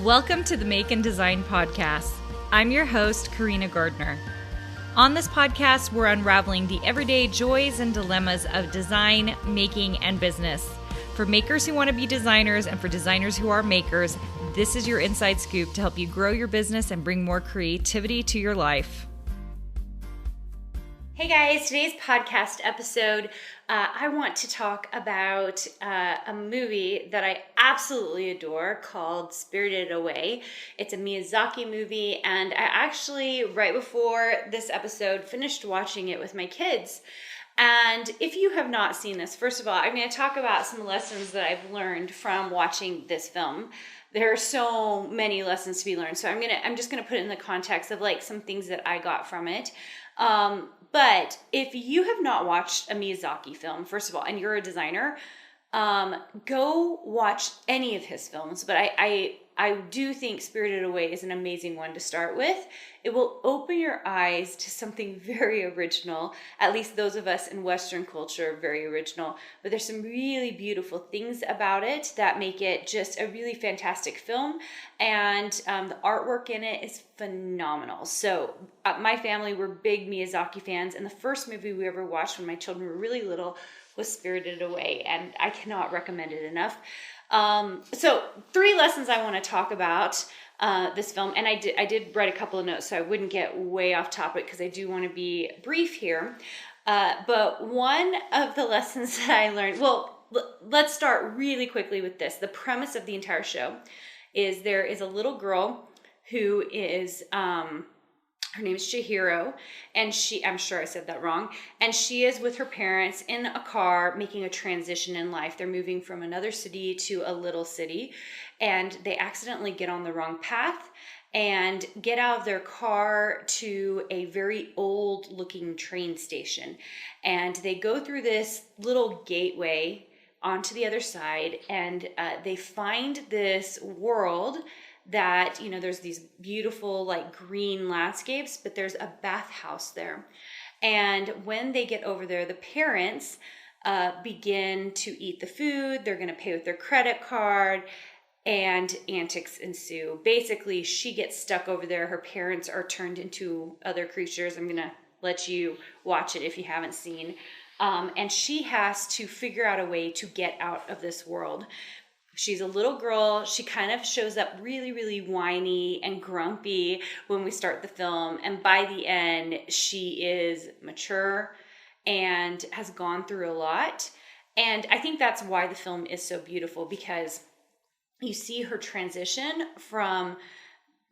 Welcome to the Make and Design Podcast. I'm your host, Carina Gardner. On this podcast, we're unraveling the everyday joys and dilemmas of design, making, and business. For makers who want to be designers and for designers who are makers, this is your inside scoop to help you grow your business and bring more creativity to your life. Hey guys, today's podcast episode, I want to talk about a movie that I absolutely adore called Spirited Away. It's a Miyazaki movie, and I actually, right before this episode, finished watching it with my kids. And if you have not seen this, first of all, I'm going to talk about some lessons that I've learned from watching this film. There are so many lessons to be learned, so I'm just gonna put it in the context of like some things that I got from it. But if you have not watched a Miyazaki film, first of all, and you're a designer, go watch any of his films. But I do think Spirited Away is an amazing one to start with. It will open your eyes to something very original. At least those of us in Western culture are very original. But there's some really beautiful things about it that make it just a really fantastic film. And the artwork in it is phenomenal. So my family were big Miyazaki fans. And the first movie we ever watched when my children were really little was Spirited Away. And I cannot recommend it enough. So 3 lessons I want to talk about this film, and I did write a couple of notes so I wouldn't get way off topic because I do want to be brief here. But one of the lessons that I learned, let's start really quickly with this. The premise of the entire show is there is a little girl who is her name is Chihiro, and I'm sure I said that wrong, and she is with her parents in a car making a transition in life. They're moving from another city to a little city, and they accidentally get on the wrong path and get out of their car to a very old looking train station. And they go through this little gateway onto the other side, and they find this world that, you know, there's these beautiful like green landscapes, but there's a bathhouse there. And when they get over there, the parents begin to eat the food. They're going to pay with their credit card, and antics ensue. Basically, she gets stuck over there. Her parents are turned into other creatures. I'm going to let you watch it if you haven't seen. And she has to figure out a way to get out of this world. She's a little girl. She kind of shows up really, really whiny and grumpy when we start the film. And by the end, she is mature and has gone through a lot. And I think that's why the film is so beautiful, because you see her transition from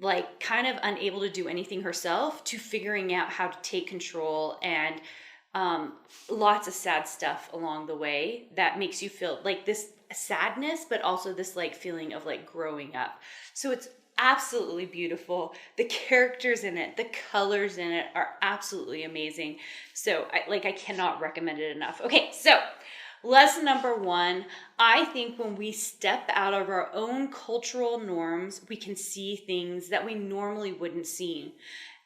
like kind of unable to do anything herself to figuring out how to take control, and lots of sad stuff along the way that makes you feel like this sadness, but also this like feeling of like growing up. So it's absolutely beautiful. The characters in it, the colors in it are absolutely amazing. So I cannot recommend it enough. Okay, so lesson number 1, I think when we step out of our own cultural norms, we can see things that we normally wouldn't see.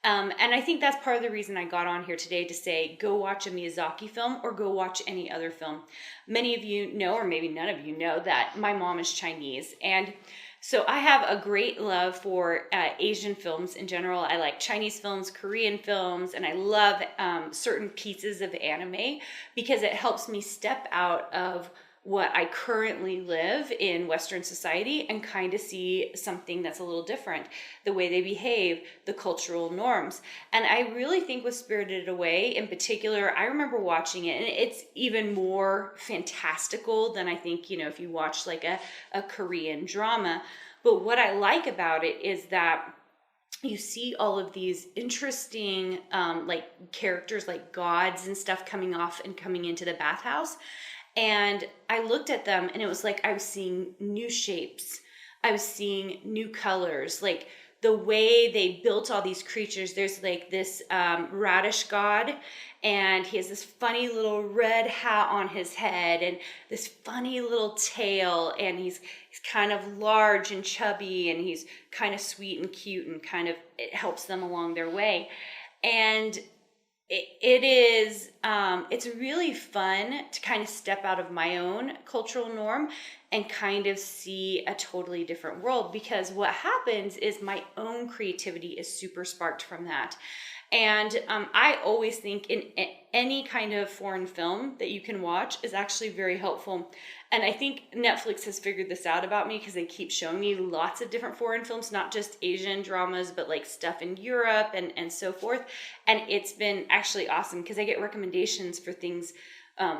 And I think that's part of the reason I got on here today to say, go watch a Miyazaki film or go watch any other film. Many of you know, or maybe none of you know, that my mom is Chinese. And so I have a great love for Asian films in general. I like Chinese films, Korean films, and I love certain pieces of anime because it helps me step out of what I currently live in Western society and kind of see something that's a little different, the way they behave, the cultural norms. And I really think with Spirited Away in particular, I remember watching it, and it's even more fantastical than I think, you know, if you watch like a Korean drama. But what I like about it is that you see all of these interesting like characters like gods and stuff coming off and coming into the bathhouse. And I looked at them and it was like I was seeing new shapes. I was seeing new colors. Like the way they built all these creatures, there's like this radish god, and he has this funny little red hat on his head and this funny little tail, and he's kind of large and chubby, and he's kind of sweet and cute, and kind of it helps them along their way. And it is it's really fun to kind of step out of my own cultural norm and kind of see a totally different world, because what happens is my own creativity is super sparked from that. And I always think any kind of foreign film that you can watch is actually very helpful. And I think Netflix has figured this out about me, because they keep showing me lots of different foreign films, not just Asian dramas, but like stuff in Europe and so forth. And it's been actually awesome, because I get recommendations for things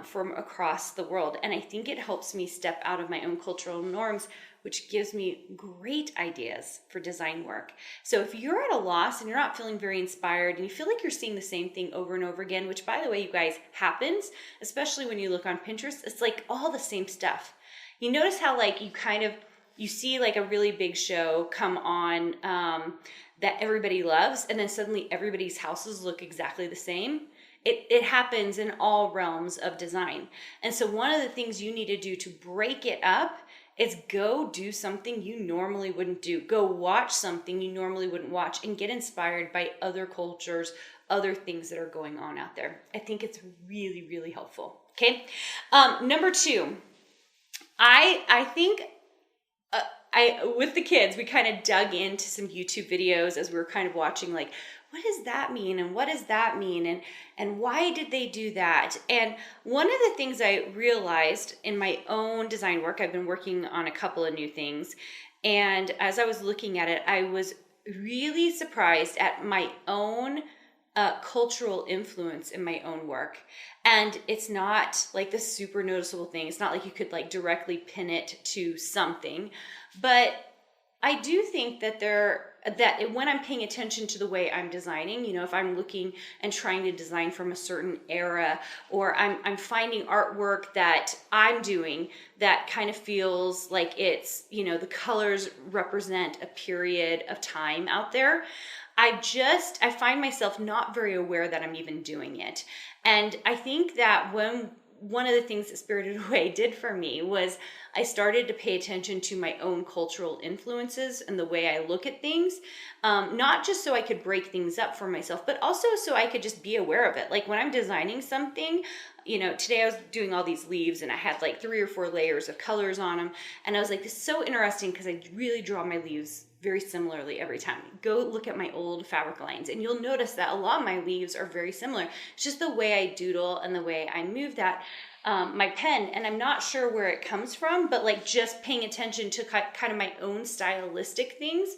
from across the world. And I think it helps me step out of my own cultural norms, which gives me great ideas for design work. So if you're at a loss and you're not feeling very inspired and you feel like you're seeing the same thing over and over again, which by the way, you guys, happens, especially when you look on Pinterest, it's like all the same stuff. You notice how like you see like a really big show come on that everybody loves, and then suddenly everybody's houses look exactly the same. It happens in all realms of design. And so one of the things you need to do to break it up is go do something you normally wouldn't do. Go watch something you normally wouldn't watch and get inspired by other cultures, other things that are going on out there. I think it's really, really helpful. Okay. Number two, I think with the kids, we kind of dug into some YouTube videos as we were kind of watching, like, what does that mean? And what does that mean? And why did they do that? And one of the things I realized in my own design work, I've been working on a couple of new things. And as I was looking at it, I was really surprised at my own cultural influence in my own work. And it's not like the super noticeable thing. It's not like you could like directly pin it to something, but I do think that that when I'm paying attention to the way I'm designing, if I'm looking and trying to design from a certain era, or I'm finding artwork that I'm doing that kind of feels like it's, the colors represent a period of time out there, I find myself not very aware that I'm even doing it. And I think that one of the things that Spirited Away did for me was I started to pay attention to my own cultural influences and the way I look at things, not just so I could break things up for myself, but also so I could just be aware of it. Like when I'm designing something, today I was doing all these leaves and I had like 3 or 4 layers of colors on them. And I was like, this is so interesting, because I really draw my leaves very similarly every time. Go look at my old fabric lines and you'll notice that a lot of my leaves are very similar. It's just the way I doodle and the way I move that my pen, and I'm not sure where it comes from, but like just paying attention to kind of my own stylistic things.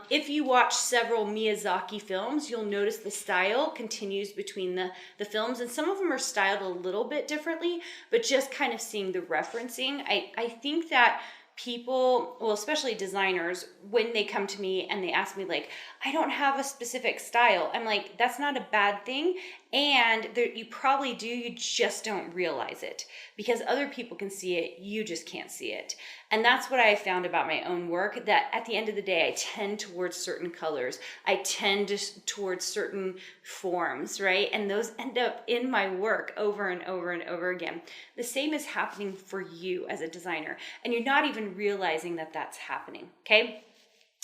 If you watch several Miyazaki films, you'll notice the style continues between the films, and some of them are styled a little bit differently, but just kind of seeing the referencing. I think that people, well, especially designers, when they come to me and they ask me like, I don't have a specific style, I'm like, that's not a bad thing. And you probably do, you just don't realize it, because other people can see it, you just can't see it. And that's what I found about my own work, that at the end of the day, I tend towards certain colors. I tend towards certain forms, right? And those end up in my work over and over and over again. The same is happening for you as a designer, and you're not even realizing that that's happening, okay?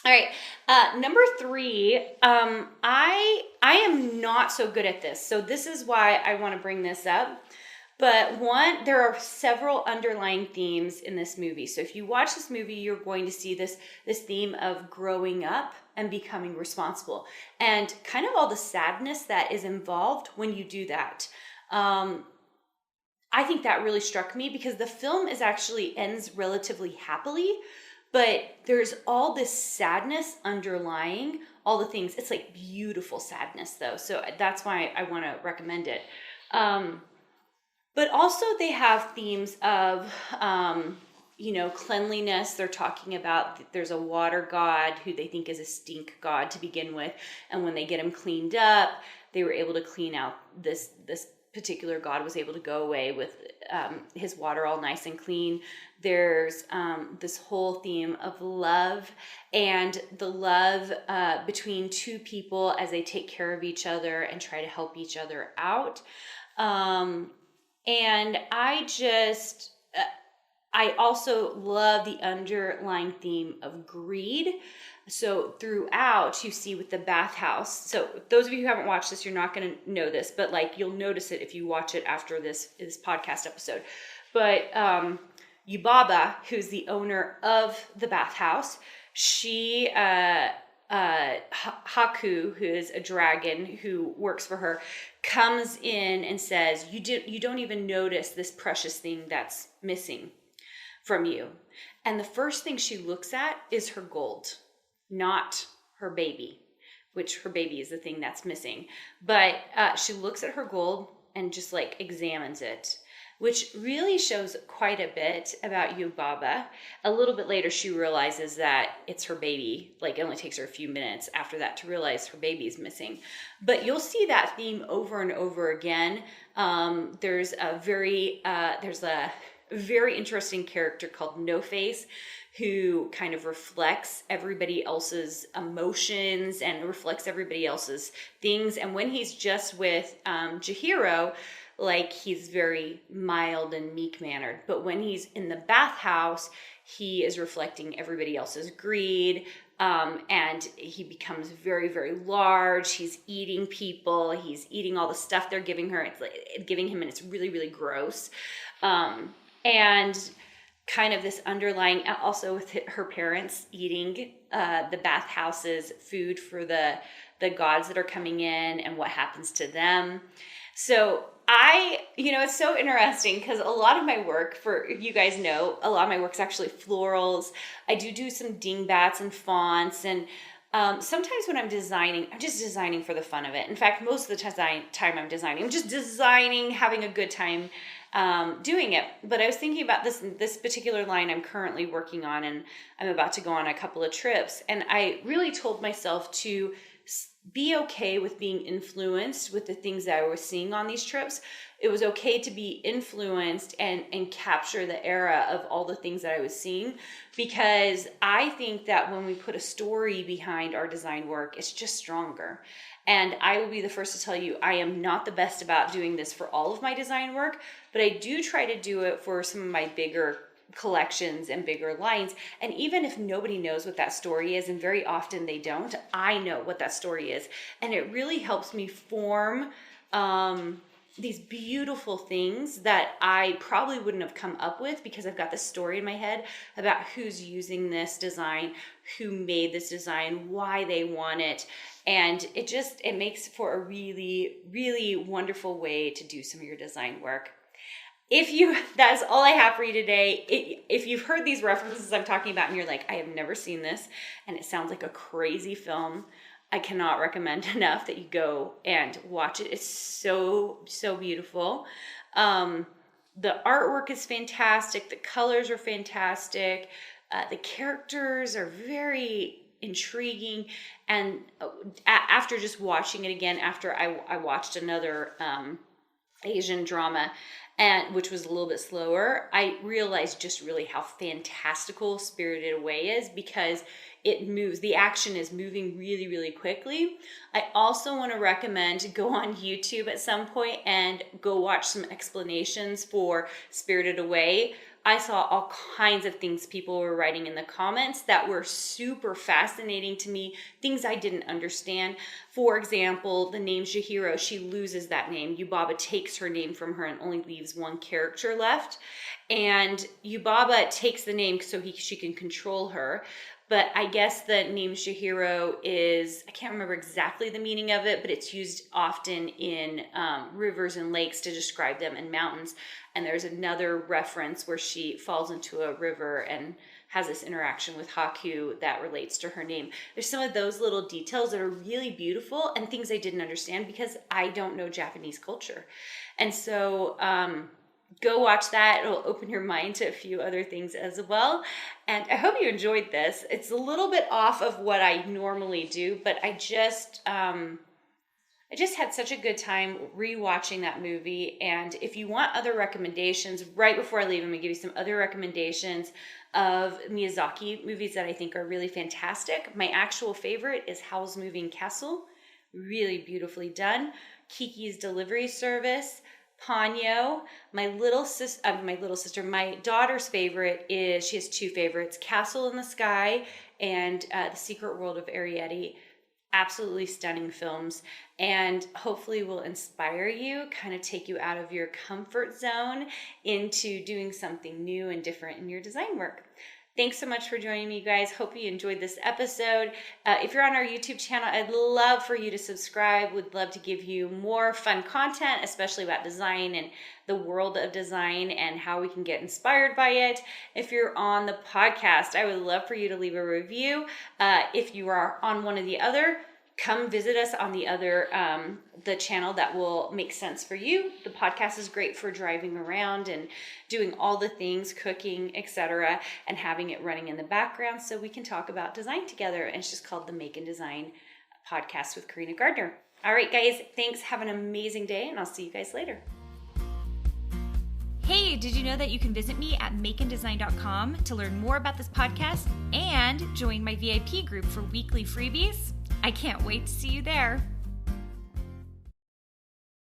All right, number 3, I am not so good at this. So this is why I want to bring this up. But there are several underlying themes in this movie. So if you watch this movie, you're going to see this theme of growing up and becoming responsible, and kind of all the sadness that is involved when you do that. I think that really struck me, because the film actually ends relatively happily, but there's all this sadness underlying all the things. It's like beautiful sadness though. So that's why I want to recommend it. But also they have themes of, cleanliness. They're talking about there's a water god who they think is a stink god to begin with. And when they get him cleaned up, they were able to clean out this particular god was able to go away with his water all nice and clean. There's this whole theme of love, and the love between two people as they take care of each other and try to help each other out. And I also love the underlying theme of greed. So throughout, you see with the bathhouse. So those of you who haven't watched this, you're not going to know this, but like you'll notice it if you watch it after this podcast episode. But Yubaba, who's the owner of the bathhouse, she Haku, who is a dragon who works for her, comes in and says, you don't even notice this precious thing that's missing from you. And the first thing she looks at is her gold, not her baby, which her baby is the thing that's missing. But she looks at her gold and just like examines it, which really shows quite a bit about Yubaba. A little bit later, she realizes that it's her baby. Like, it only takes her a few minutes after that to realize her baby is missing. But you'll see that theme over and over again. There's a very interesting character called No Face, who kind of reflects everybody else's emotions and reflects everybody else's things. And when he's just with Chihiro, like, he's very mild and meek-mannered. But when he's in the bathhouse, he is reflecting everybody else's greed, and he becomes very, very large. He's eating people. He's eating all the stuff they're giving him, and it's really, really gross. And kind of this underlying, also with her parents eating the bathhouse's food for the gods that are coming in and what happens to them. So it's so interesting because a lot of my work, you guys know, a lot of my work is actually florals. I do some dingbats and fonts, and sometimes when I'm designing, I'm just designing for the fun of it. In fact, most of the time I'm designing, I'm just designing, having a good time doing it. But I was thinking about this particular line I'm currently working on, and I'm about to go on a couple of trips. And I really told myself to be okay with being influenced with the things that I was seeing on these trips. It was okay to be influenced and capture the era of all the things that I was seeing, because I think that when we put a story behind our design work, it's just stronger. And I will be the first to tell you, I am not the best about doing this for all of my design work, but I do try to do it for some of my bigger collections and bigger lines. And even if nobody knows what that story is, and very often they don't, I know what that story is. And it really helps me form these beautiful things that I probably wouldn't have come up with, because I've got the story in my head about who's using this design, who made this design, why they want it. And it makes for a really, really wonderful way to do some of your design work. That's all I have for you today. If you've heard these references I'm talking about and you're like, I have never seen this, and it sounds like a crazy film, I cannot recommend enough that you go and watch it. It's so, so beautiful. The artwork is fantastic. The colors are fantastic. The characters are very intriguing. And after just watching it again, after I watched another Asian drama, which was a little bit slower, I realized just really how fantastical Spirited Away is, because the action is moving really, really quickly. I also want to recommend to go on YouTube at some point and go watch some explanations for Spirited Away. I saw all kinds of things people were writing in the comments that were super fascinating to me, things I didn't understand. For example, the name Chihiro, she loses that name. Yubaba takes her name from her and only leaves one character left. And Yubaba takes the name so she can control her. But I guess the name Chihiro is, I can't remember exactly the meaning of it, but it's used often in rivers and lakes to describe them, and mountains. And there's another reference where she falls into a river and has this interaction with Haku that relates to her name. There's some of those little details that are really beautiful and things I didn't understand because I don't know Japanese culture. And so go watch that. It'll open your mind to a few other things as well. And I hope you enjoyed this. It's a little bit off of what I normally do, but I just had such a good time rewatching that movie. And if you want other recommendations, right before I leave, I'm going to give you some other recommendations of Miyazaki movies that I think are really fantastic. My actual favorite is Howl's Moving Castle. Really beautifully done. Kiki's Delivery Service. Ponyo. My daughter's favorite is, she has two favorites, Castle in the Sky and The Secret World of Arrietty. Absolutely stunning films, and hopefully will inspire you, kind of take you out of your comfort zone into doing something new and different in your design work. Thanks so much for joining me, guys. Hope you enjoyed this episode. If you're on our YouTube channel, I'd love for you to subscribe. Would love to give you more fun content, especially about design and the world of design and how we can get inspired by it. If you're on the podcast, I would love for you to leave a review. If you are on one of the other, come visit us on the other, the channel that will make sense for you. The podcast is great for driving around and doing all the things, cooking, etc., and having it running in the background so we can talk about design together. And it's just called the Make and Design Podcast with Carina Gardner. All right, guys, thanks. Have an amazing day, and I'll see you guys later. Hey, did you know that you can visit me at makeanddesign.com to learn more about this podcast and join my VIP group for weekly freebies? I can't wait to see you there.